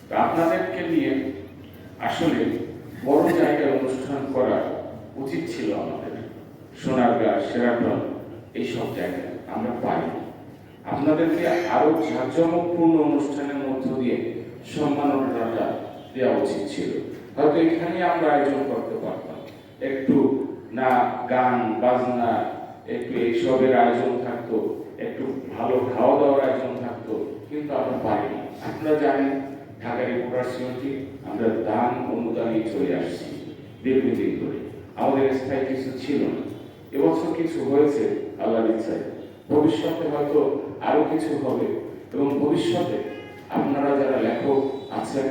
তো আপনাদেরকে নিয়ে আসলে বড় জায়গায় অনুষ্ঠান করা উচিত ছিল আমাদের। সোনারগাঁ, শেরাটন এইসব জায়গায় আমরা পাই। আপনাদেরকে আরো জাঁকজমকপূর্ণ অনুষ্ঠানের মধ্য দিয়ে সম্মাননাটা দেওয়া উচিত ছিল। হয়তো এখানে আমরা আয়োজন করতে পারতাম, একটু না গান বাজনা, একটু এইসবের আয়োজন থাকতো, একটু ভালো খাওয়া দাওয়ার আয়োজন থাকতো, কিন্তু আমরা পাইনি। আপনারা জানেন ঢাকা রিপোর্টার্স ইউনিটি আমরা দান অনুদানই চলে আসছি দীর্ঘদিন ধরে, আমাদের স্থায়ী কিছু ছিল না। এবছর কিছু হয়েছে আল্লাহর ইচ্ছায়, ভবিষ্যতে হয়তো আরো কিছু হবে। এবং ভবিষ্যতে আপনারা যারা লেখক আছেন,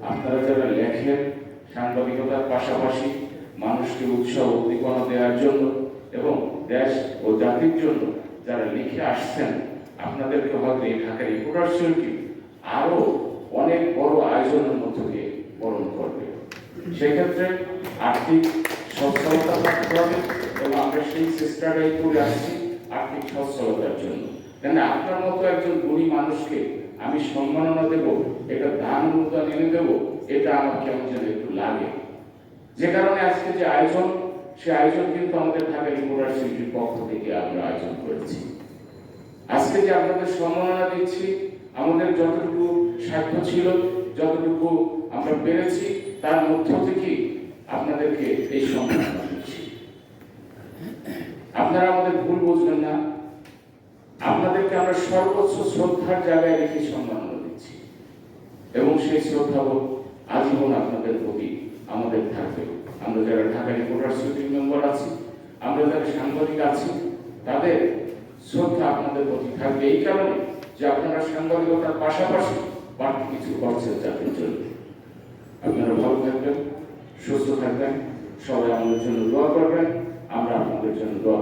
আপনারা যারা লেখেন সাংবাদিকতার পাশাপাশি মানুষকে উৎসাহ উদ্দীপনা দেওয়ার জন্য এবং দেশ ও জাতির জন্য যারা লিখে আসছেন, আপনাদেরকে হয়তো এই ঢাকা রিপোর্টার্স ইউনিটি আরো অনেক বড় আয়োজনের মধ্য দিয়ে বরণ করবে। সেক্ষেত্রে আর্থিক সচ্ছলতা থাকতে হবে এবং আমরা সেই চেষ্টাটাই করে আসছি আর্থিক সচ্ছলতার জন্য। কেন আপনার মতো একজন গুণী মানুষকে আমি সম্মাননা দেব, এটা দান অনুদান এনে দেব, এটা আমার কেমন যেন একটু লাগে। যে কারণে আজকে যে আয়োজন, সে আয়োজন কিন্তু আমাদের ঢাকা রিপোর্টার্স ইউনিটির পক্ষ থেকে আমরা আয়োজন করেছি। আজকে যে আপনাদের সম্মাননা দিচ্ছি, আমাদের যতটুকু সাধ্য ছিল, যতটুকু আমরা পেরেছি, তার মধ্য থেকে আপনাদেরকে এই সম্মাননা দিচ্ছি। আপনারা আমাদের ভুল বুঝবেন না, আপনাদেরকে আমরা সর্বোচ্চ শ্রদ্ধার জায়গায় রেখে সম্মাননা দিচ্ছি এবং সেই শ্রদ্ধাবোধ আজীবন আপনাদের প্রতি আমাদের থাকবে। আমরা যারা ঢাকা রিপোর্টার্স ইউনিটির মেম্বার আছি, আমরা যারা সাংবাদিক আছি, তাদের শ্রদ্ধা আপনাদের প্রতি থাকবে এই কারণে যে আপনারা সাংবাদিকতার পাশাপাশি বাড়তি কিছু করছেন জাতির জন্য। আপনারা ভালো থাকবেন, সুস্থ থাকবেন, সবাই আমাদের জন্য দোয়া করবেন, আমরা আপনাদের জন্য দোয়া